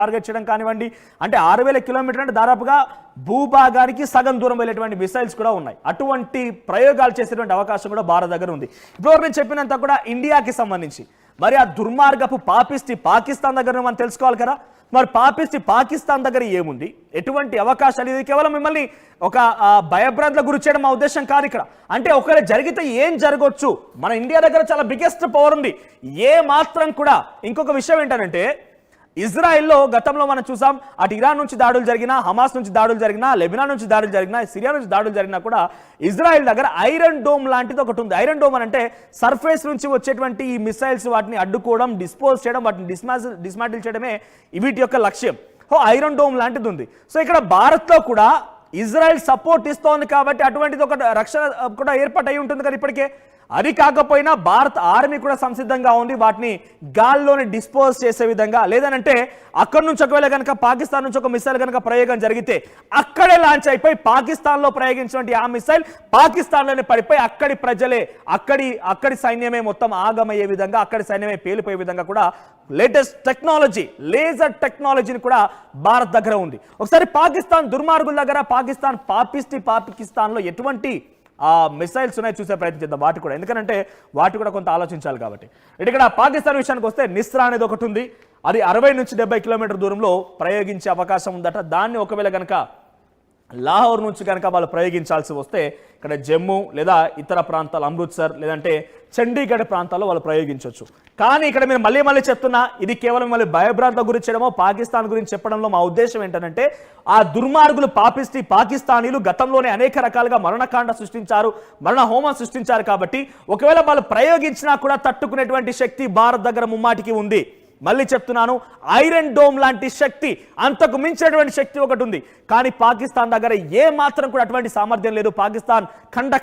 Target చేయడం కానివ్వండి, అంటే 6000 కిలోమీటర్లు అంటే దాదాపుగా భూభాగానికి సగం దూరం వెళ్ళేటువంటి మిసైల్స్ కూడా ఉన్నాయి. అటువంటి ప్రయోగాలు చేసేటువంటి అవకాశం కూడా భారత్ దగ్గర ఉంది. ఇప్పుడు నేను చెప్పినంత కూడా ఇండియాకి సంబంధించి మరి ఆ దుర్మార్గపు పాకిస్తాన్ దగ్గర మనం తెలుసుకోవాలి కదా. మరి పాకిస్తాన్ దగ్గర ఏముంది, ఎటువంటి అవకాశాలు, ఇది కేవలం మిమ్మల్ని ఒక భయభ్రాంతులకు గురి చేయడం మా ఉద్దేశం కాదు ఇక్కడ. అంటే ఒకవేళ జరిగితే ఏం జరగవచ్చు, మన ఇండియా దగ్గర చాలా బిగ్గెస్ట్ పవర్ ఉంది. ఏ మాత్రం కూడా ఇంకొక విషయం ఏంటంటే ఇజ్రాయెల్లో గతంలో మనం చూసాం, అటు ఇరాన్ నుంచి దాడులు జరిగినా, హమాస్ నుంచి దాడులు జరిగినా, లెబనాన్ నుంచి దాడులు జరిగినా, సిరియా నుంచి దాడులు జరిగినా కూడా ఇజ్రాయెల్ దగ్గర ఐరన్ డోమ్ లాంటిది ఒకటి ఉంది. ఐరన్ డోమ్ అంటే సర్ఫేస్ నుంచి వచ్చేటువంటి ఈ మిసైల్స్ వాటిని అడ్డుకోవడం, డిస్పోజ్ చేయడం, వాటిని డిస్మాంటిల్ చేయడమే వీటి యొక్క లక్ష్యం. ఐరన్ డోమ్ లాంటిది ఉంది. సో ఇక్కడ భారత్లో కూడా ఇజ్రాయెల్ సపోర్ట్ ఇస్తోంది కాబట్టి అటువంటిది ఒక రక్షణ కూడా ఏర్పాటు అయి ఉంటుంది కదా ఇప్పటికే. అది కాకపోయినా భారత ఆర్మీ కూడా సంసిద్ధంగా ఉంది వాటిని గాల్లోనే డిస్పోజ్ చేసే విధంగా. లేదనంటే అక్కడి నుంచి ఒకవేళ కనుక పాకిస్తాన్ నుంచి ఒక మిసైల్ కనుక ప్రయోగం జరిగితే అక్కడే లాంచ్ అయిపోయి పాకిస్తాన్లో ప్రయోగించినటువంటి ఆ మిసైల్ పాకిస్తాన్లోనే పడిపోయి అక్కడి ప్రజలే అక్కడి సైన్యమే మొత్తం ఆగమయ్యే విధంగా, అక్కడి సైన్యమే పేలిపోయే విధంగా కూడా లేటెస్ట్ టెక్నాలజీ, లేజర్ టెక్నాలజీని కూడా భారత్ దగ్గర ఉంది. ఒకసారి పాకిస్తాన్ దుర్మార్గుల దగ్గర పాకిస్తాన్లో ఎటువంటి మిసైల్స్ ఉన్నాయి చూసే ప్రయత్నం చేద్దాం వాటి కూడా, ఎందుకంటే వాటి కూడా కొంత ఆలోచించాలి కాబట్టి. ఇక్కడ పాకిస్తాన్ విషయానికి వస్తే నిస్రా అనేది ఒకటి ఉంది. అది 60 నుంచి 70 కిలోమీటర్ దూరంలో ప్రయోగించే అవకాశం ఉందట. దాన్ని ఒకవేళ కనుక లాహోర్ నుంచి కనుక వాళ్ళు ప్రయోగించాల్సి వస్తే ఇక్కడ జమ్మూ లేదా ఇతర ప్రాంతాలు, అమృత్సర్ లేదంటే చండీగఢ్ ప్రాంతాల్లో వాళ్ళు ప్రయోగించవచ్చు. కానీ ఇక్కడ మీరు మళ్ళీ చెప్తున్నా, ఇది కేవలం మళ్ళీ భయభ్రాంత గురించి చేయడమో, పాకిస్తాన్ గురించి చెప్పడంలో మా ఉద్దేశం ఏంటంటే ఆ దుర్మార్గులు పాకిస్తానీలు గతంలోనే అనేక రకాలుగా మరణకాండ సృష్టించారు, మరణ హోమం సృష్టించారు. కాబట్టి ఒకవేళ వాళ్ళు ప్రయోగించినా కూడా తట్టుకునేటువంటి శక్తి భారత్ దగ్గర ముమ్మాటికి ఉంది. మళ్ళీ చెప్తున్నాను, ఐరన్ డోమ్ లాంటి శక్తి, అంతకు మించినటువంటి శక్తి ఒకటి ఉంది. కానీ పాకిస్తాన్ దగ్గర ఏ మాత్రం కూడా అటువంటి సామర్థ్యం లేదు. పాకిస్తాన్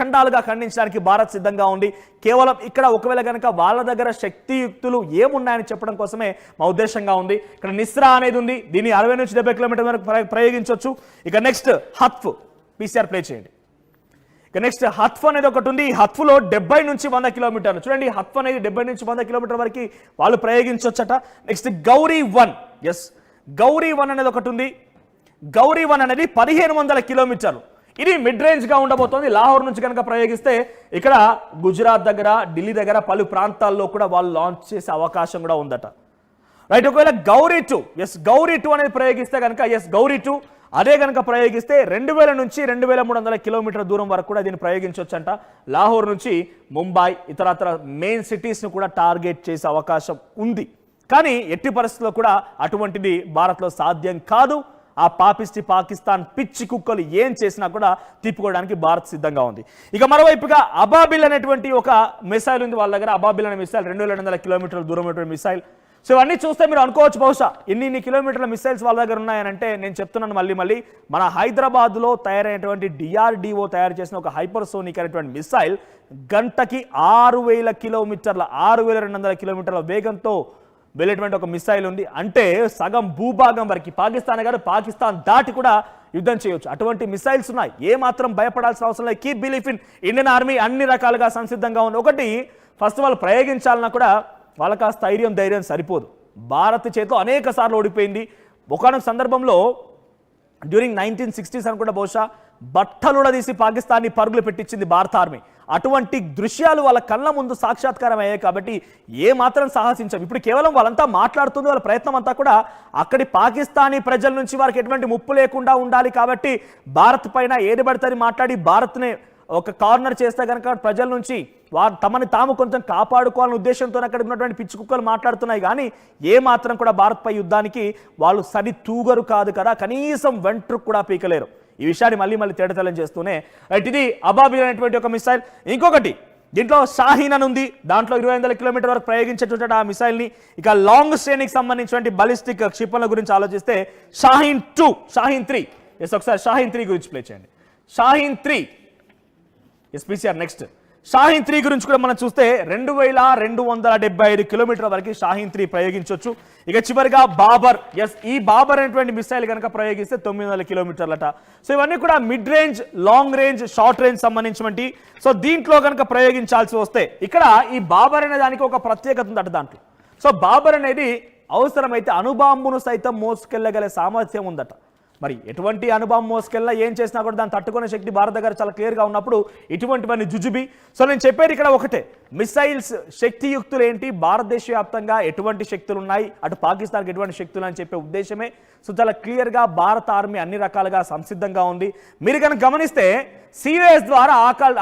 ఖండాలుగా ఖండించడానికి భారత్ సిద్ధంగా ఉంది. కేవలం ఇక్కడ ఒకవేళ కనుక వాళ్ళ దగ్గర శక్తియుక్తులు ఏమున్నాయని చెప్పడం కోసమే మా ఉద్దేశంగా ఉంది. ఇక్కడ నిస్రా అనేది ఉంది, దీన్ని 60 నుంచి 70 కిలోమీటర్ వరకు ప్రయోగించవచ్చు. ఇక నెక్స్ట్ హత్ఫ్, పీసీఆర్ ప్లే చేయండి. నెక్స్ట్ హత్ఫ్ అనేది ఒకటి ఉంది. హత్ఫ్లో 70 నుంచి 100 కిలోమీటర్లు, చూడండి హత్ఫ్ అనేది 70 నుంచి 100 కిలోమీటర్ వరకు వాళ్ళు ప్రయోగించవచ్చట. నెక్స్ట్ గౌరీ 1 అనేది ఒకటి ఉంది. గౌరీ 1 అనేది 1500 కిలోమీటర్లు. ఇది మిడ్ రేంజ్ గా ఉండబోతోంది. లాహోర్ నుంచి కనుక ప్రయోగిస్తే ఇక్కడ గుజరాత్ దగ్గర, ఢిల్లీ దగ్గర పలు ప్రాంతాల్లో కూడా వాళ్ళు లాంచ్ చేసే అవకాశం కూడా ఉందట. రైట్, ఒకవేళ గౌరీ 2 అనేది ప్రయోగిస్తే కనుక గౌరీ 2 అదే కనుక ప్రయోగిస్తే 2000 నుంచి 2300 కిలోమీటర్ దూరం వరకు కూడా దీన్ని ప్రయోగించవచ్చంట. లాహోర్ నుంచి ముంబై, ఇతరత్ర మెయిన్ సిటీస్ను కూడా టార్గెట్ చేసే అవకాశం ఉంది. కానీ ఎట్టి పరిస్థితుల్లో కూడా అటువంటిది భారత్లో సాధ్యం కాదు. ఆ పాకిస్తాన్ పిచ్చి కుక్కలు ఏం చేసినా కూడా తిప్పుకోవడానికి భారత్ సిద్ధంగా ఉంది. ఇక మరోవైపుగా అబాబిల్ అనేటువంటి ఒక మిసైల్ ఉంది వాళ్ళ దగ్గర. అబాబిల్ అనే మిసైల్ 2200 కిలోమీటర్ల దూరం ఉన్నటువంటి మిసైల్. సో ఇవన్నీ చూస్తే మీరు అనుకోవచ్చు, బహుశా ఇన్ని కిలోమీటర్ల మిసైల్స్ వాళ్ళ దగ్గర ఉన్నాయనంటే నేను చెప్తున్నాను మళ్ళీ మన హైదరాబాద్లో తయారైనటువంటి DRDO తయారు చేసిన ఒక హైపర్సోనిక్ అనేటువంటి మిసైల్ గంటకి 6000 కిలోమీటర్ల 6200 కిలోమీటర్ల వేగంతో వెళ్ళేటువంటి ఒక మిసైల్ ఉంది. అంటే సగం భూభాగం వరకు పాకిస్తాన్ దాటి కూడా యుద్ధం చేయవచ్చు. అటువంటి మిసైల్స్ ఉన్నాయి. ఏ మాత్రం భయపడాల్సిన అవసరం లేదు. Keep belief in Indian army అన్ని రకాలుగా సంసిద్ధంగా ఉంది. ఒకటి, ఫస్ట్ వాళ్ళు ప్రయోగించాలన్నా కూడా వాళ్ళకి ఆ ధైర్యం సరిపోదు. భారత్ చేతిలో అనేక సార్లు ఓడిపోయింది. ఒకనొక సందర్భంలో డ్యూరింగ్ 1960s అనుకుంటే బహుశా బట్టలుడ తీసి పాకిస్తాన్ని పరుగులు పెట్టించింది భారత ఆర్మీ. అటువంటి దృశ్యాలు వాళ్ళ కళ్ళ ముందు సాక్షాత్కారం అయ్యాయి. కాబట్టి ఏ మాత్రం సాహసించాం. ఇప్పుడు కేవలం వాళ్ళంతా మాట్లాడుతుంది, వాళ్ళ ప్రయత్నం అంతా కూడా అక్కడి పాకిస్తానీ ప్రజల నుంచి వారికి ఎటువంటి ముప్పు లేకుండా ఉండాలి. కాబట్టి భారత్ పైన ఏది పడితే మాట్లాడి భారత్ని ఒక కార్నర్ చేస్తే కనుక ప్రజల నుంచి తమని తాము కొంచెం కాపాడుకోవాలనే ఉద్దేశంతో అక్కడ ఉన్నటువంటి పిచ్చి కుక్కలు మాట్లాడుతున్నాయి. కానీ ఏ మాత్రం కూడా భారత్పై యుద్ధానికి వాళ్ళు సరి తూగరు కాదు కదా, కనీసం వెంట్రుకు కూడా పీకలేరు. ఈ విషయాన్ని మళ్ళీ తేటతెల్లం చేస్తూనే ఇది అబాబిల్ అనేటువంటి ఒక మిసైల్. ఇంకొకటి దీంట్లో షాహీన్ అని ఉంది. దాంట్లో 2500 కిలోమీటర్ వరకు ప్రయోగించేటువంటి ఆ మిసైల్ని. ఇక లాంగ్ శ్రేణికి సంబంధించినటువంటి బలిస్టిక్ క్షిపణుల గురించి ఆలోచిస్తే షాహీన్ 3. ఒకసారి షాహీన్ 3 గురించి ప్లే చేయండి. షాహీన్ 3 ఎస్పీసీఆర్. నెక్స్ట్ షాహీన్ 3 గురించి కూడా మనం చూస్తే 2275 కిలోమీటర్ల వరకు షాహీన్ 3 ప్రయోగించవచ్చు. ఇక చివరిగా బాబర్, ఈ బాబర్ అనేటువంటి మిసైల్ కనుక ప్రయోగిస్తే 900 కిలోమీటర్లట. సో ఇవన్నీ కూడా mid range, long range, short range సంబంధించినటువంటి. సో దీంట్లో కనుక ప్రయోగించాల్సి వస్తే ఇక్కడ ఈ బాబర్ అనే దానికి ఒక ప్రత్యేకత ఉందట దాంట్లో. సో బాబర్ అనేది అవసరమైతే అణుబాంబును సైతం మోసుకెళ్లగల సామర్థ్యం ఉందట. మరి ఎటువంటి అణుబాంబు మోసుకెళ్ళినా ఏం చేసినా కూడా దాన్ని తట్టుకునే శక్తి భారత్ దగ్గర చాలా క్లియర్గా ఉన్నప్పుడు ఇటువంటివన్నీ జుజుబి. సో నేను చెప్పేది ఇక్కడ ఒకటే, మిసైల్స్ శక్తియుక్తులు ఏంటి, భారతదేశ వ్యాప్తంగా ఎటువంటి శక్తులు ఉన్నాయి, అటు పాకిస్తాన్కి ఎటువంటి శక్తులు అని చెప్పే ఉద్దేశమే. సో చాలా క్లియర్గా భారత ఆర్మీ అన్ని రకాలుగా సంసిద్ధంగా ఉంది. మీరు కనుక గమనిస్తే సివిఎస్ ద్వారా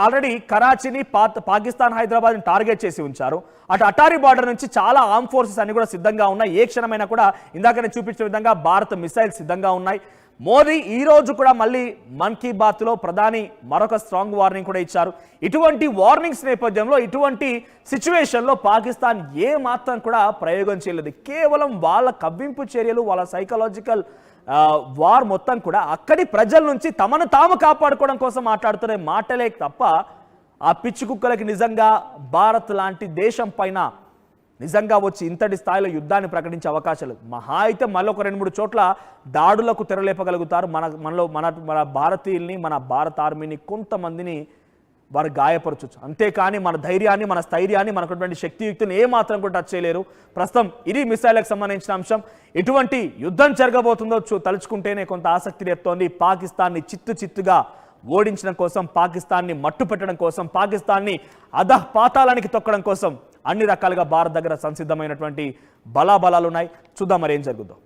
ఆల్రెడీ కరాచీని పాకిస్తాన్ హైదరాబాద్ని టార్గెట్ చేసి ఉంచారు. అటు అటారీ బార్డర్ నుంచి చాలా ఆర్మ్ ఫోర్సెస్ అన్ని కూడా సిద్ధంగా ఉన్నాయి. ఏ క్షణమైనా కూడా ఇందాక నేను చూపించిన విధంగా భారత మిసైల్స్ సిద్ధంగా ఉన్నాయి. మోదీ ఈ రోజు కూడా మళ్ళీ మన్ కీ బాత్లో ప్రధాని మరొక స్ట్రాంగ్ వార్నింగ్ కూడా ఇచ్చారు. ఇటువంటి వార్నింగ్స్ నేపథ్యంలో, ఇటువంటి సిచ్యువేషన్లో పాకిస్తాన్ ఏ మాత్రం కూడా ప్రయోగం చేయలేదు. కేవలం వాళ్ళ కవ్వింపు చర్యలు, వాళ్ళ సైకలాజికల్ వార్ మొత్తం కూడా అక్కడి ప్రజల నుంచి తమను తాము కాపాడుకోవడం కోసం మాట్లాడుతున్న మాటలే తప్ప ఆ పిచ్చి కుక్కలకి నిజంగా భారత్ లాంటి దేశం పైన నిజంగా వచ్చి ఇంతటి స్థాయిలో యుద్ధాన్ని ప్రకటించే అవకాశాలు మహా అయితే మళ్ళీ ఒక 2-3 చోట్ల దాడులకు తెరలేపగలుగుతారు. మన భారతీయుల్ని, మన భారత ఆర్మీని, కొంతమందిని వారు గాయపరచవచ్చు. అంతేకాని మన ధైర్యాన్ని, మన స్థైర్యాన్ని, మనకున్నటువంటి శక్తియుక్తిని ఏమాత్రం కూడా టచ్ చేయలేరు. ప్రస్తుతం ఇది మిసైల్కి సంబంధించిన అంశం. ఎటువంటి యుద్ధం జరగబోతుందో తలుచుకుంటేనే కొంత ఆసక్తి రేపుతోంది. పాకిస్తాన్ని చిత్తుగా ఓడించడం కోసం, పాకిస్తాన్ని మట్టు పెట్టడం కోసం, పాకిస్తాన్ని అధఃపాతాళానికి తొక్కడం కోసం అన్ని రకాలుగా భారత్ దగ్గర సంసిద్ధమైనటువంటి బలాబలాలు ఉన్నాయి. చూద్దాం మరి ఏం జరుగుతుందో.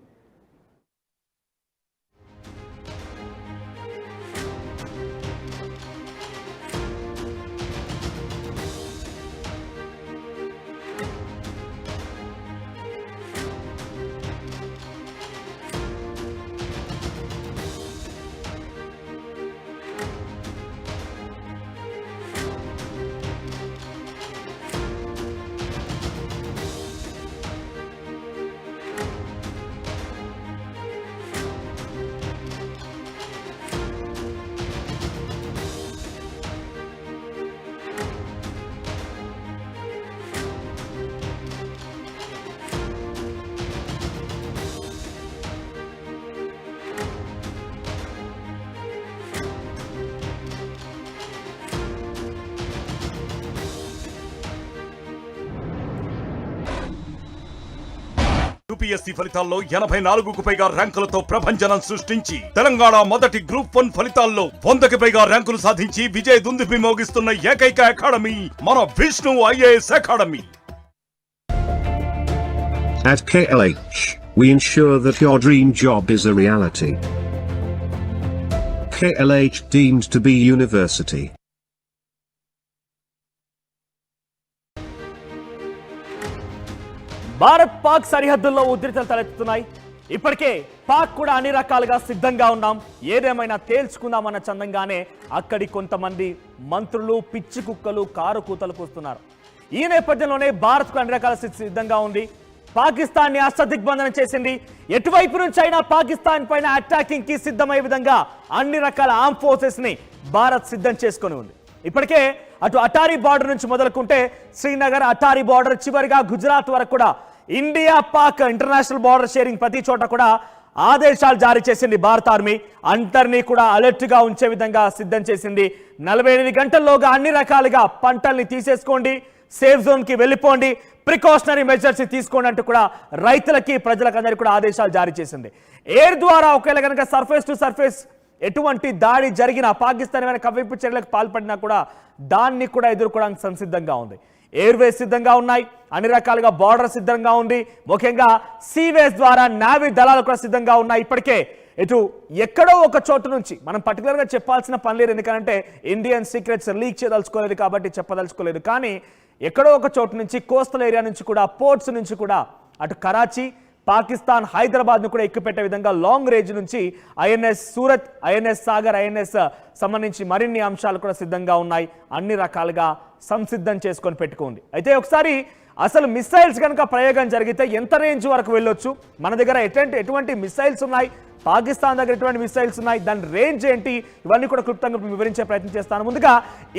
యూపీఎస్సీ ఫలితాల్లో 84కు పైగా ర్యాంకులతో ప్రభంజనం సృష్టించి తెలంగాణ మొదటి గ్రూప్ 1 ఫలితాల్లో 100కి పైగా ర్యాంకులు సాధించి విజయ దుందుభి మోగిస్తున్న ఏకైక అకాడమీ మన Vishnu IAS academy. At KLH, we ensure that your dream job is a reality. KLH deemed to be university. Bharat Pak సరిహద్దుల్లో ఉద్రిక్తతలు తలెత్తుతున్నాయి. ఇప్పటికే పాక్ కూడా అన్ని రకాలుగా సిద్ధంగా ఉన్నాం, ఏదేమైనా తేల్చుకుందామన్న చందంగానే అక్కడి కొంతమంది మంత్రులు పిచ్చి కుక్కలు కారు కూతలకు వస్తున్నారు. ఈ నేపథ్యంలోనే భారత్కు అన్ని రకాల సిద్ధంగా ఉంది. పాకిస్తాన్ని అష్టదిగ్బంధనం చేసింది. ఎటువైపు నుంచి అయినా పాకిస్తాన్ పైన అటాకింగ్ కి సిద్ధమయ్యే విధంగా అన్ని రకాల ఆర్మ్ ఫోర్సెస్ ని భారత్ సిద్ధం చేసుకొని ఉంది. ఇప్పటికే అటు అటారీ బార్డర్ నుంచి మొదలుకుంటే శ్రీనగర్, అటారీ బార్డర్, చివరిగా గుజరాత్ వరకు కూడా India Pak international border sharing ప్రతి చోట కూడా ఆదేశాలు జారీ చేసింది భారత ఆర్మీ. అందరినీ కూడా అలర్ట్ గా ఉంచే విధంగా సిద్ధం చేసింది. 48 గంటల్లోగా అన్ని రకాలుగా పంటల్ని తీసేసుకోండి, సేఫ్ జోన్ కి వెళ్ళిపోండి, ప్రికాషనరీ మెజర్స్ తీసుకోండి అంటూ కూడా రైతులకి, ప్రజలకు అందరికీ కూడా ఆదేశాలు జారీ చేసింది. ఎయిర్ ద్వారా ఒకవేళ కనుక సర్ఫేస్ టు సర్ఫేస్ ఎటువంటి దాడి జరిగినా, పాకిస్తాన్ ఏమైనా కవ్వింపు చర్యలకు పాల్పడినా కూడా దాన్ని కూడా ఎదుర్కోవడానికి సంసిద్ధంగా ఉంది. ఎయిర్వేస్ సిద్ధంగా ఉన్నాయి, అన్ని రకాలుగా బార్డర్ సిద్ధంగా ఉంది, ముఖ్యంగా సీవేస్ ద్వారా నావీ దళాలు కూడా సిద్ధంగా ఉన్నాయి. ఇప్పటికే ఇటు ఎక్కడో ఒక చోటు నుంచి మనం పర్టికులర్గా చెప్పాల్సిన పని లేదు, ఎందుకంటే ఇండియన్ సీక్రెట్స్ లీక్ చేయదలుచుకోలేదు కాబట్టి చెప్పదలుచుకోలేదు. కానీ ఎక్కడో ఒక చోటు నుంచి, కోస్టల్ ఏరియా నుంచి కూడా, పోర్ట్స్ నుంచి కూడా, అటు కరాచీ, పాకిస్తాన్ హైదరాబాద్ను కూడా ఎక్కుపెట్టే విధంగా లాంగ్ రేంజ్ నుంచి INS Surat, INS Sagar, INS సంబంధించి మరిన్ని అంశాలు కూడా సిద్ధంగా ఉన్నాయి. అన్ని రకాలుగా సంసిద్ధం చేసుకొని పెట్టుకోండి. అయితే ఒకసారి అసలు మిసైల్స్ కనుక ప్రయోగం జరిగితే ఎంత రేంజ్ వరకు వెళ్ళొచ్చు, మన దగ్గర ఎటువంటి మిసైల్స్ ఉన్నాయి, పాకిస్తాన్ దగ్గర ఎటువంటి మిసైల్స్ ఉన్నాయి, దాని రేంజ్ ఏంటి, ఇవన్నీ కూడా క్లుప్తంగా వివరించే ప్రయత్నం చేస్తాను. ముందుగా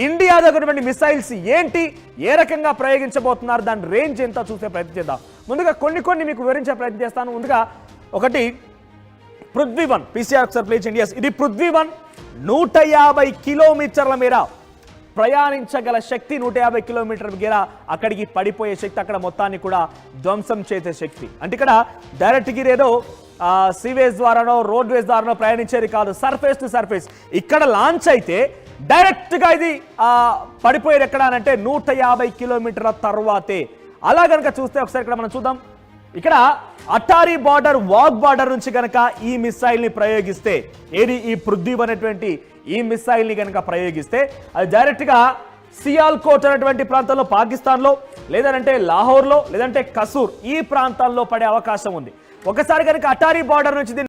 ఇండియా దగ్గర మిసైల్స్ ఏంటి, ఏ రకంగా ప్రయోగించబోతున్నారు, దాని రేంజ్ ఎంత చూసే ప్రయత్నం చేద్దాం. ముందుగా కొన్ని మీకు వివరించే ప్రయత్నం చేస్తాను. ముందుగా ఒకటి పృథ్వీ-1 PCR ఒకసారి ప్లే చేయండి. ఇది పృథ్వీ-1 150 కిలోమీటర్ల మేర ప్రయాణించగల శక్తి 150 కిలోమీటర్ల మేర అక్కడికి పడిపోయే శక్తి, అక్కడ మొత్తాన్ని కూడా ధ్వంసం చేసే శక్తి. అంటే ఇక్కడ డైరెక్ట్ గా ఏదో సీవేజ్ ద్వారానో రోడ్వేస్ ద్వారానో ప్రయాణించేది కాదు, సర్ఫేస్ టు సర్ఫేస్. ఇక్కడ లాంచ్ అయితే డైరెక్ట్ గా ఇది పడిపోయేది ఎక్కడ అంటే 150 కిలోమీటర్ల తర్వాతే. అలా కనుక చూస్తే ఒకసారి ఇక్కడ మనం చూద్దాం. ఇక్కడ అటారీ బార్డర్, వాగ్ బార్డర్ నుంచి కనుక ఈ మిసైల్ ని ప్రయోగిస్తే, ఏది ఈ పృథ్వీ అనేటువంటి ఈ మిసైల్ ని కనుక ప్రయోగిస్తే అది డైరెక్ట్ గా సియాల్కోట్ అనేటువంటి ప్రాంతంలో పాకిస్తాన్లో, లేదంటే లాహోర్లో, లేదంటే కసూర్ ఈ ప్రాంతాల్లో పడే అవకాశం ఉంది. ఒకసారి కనుక అటారీ బార్డర్ నుంచి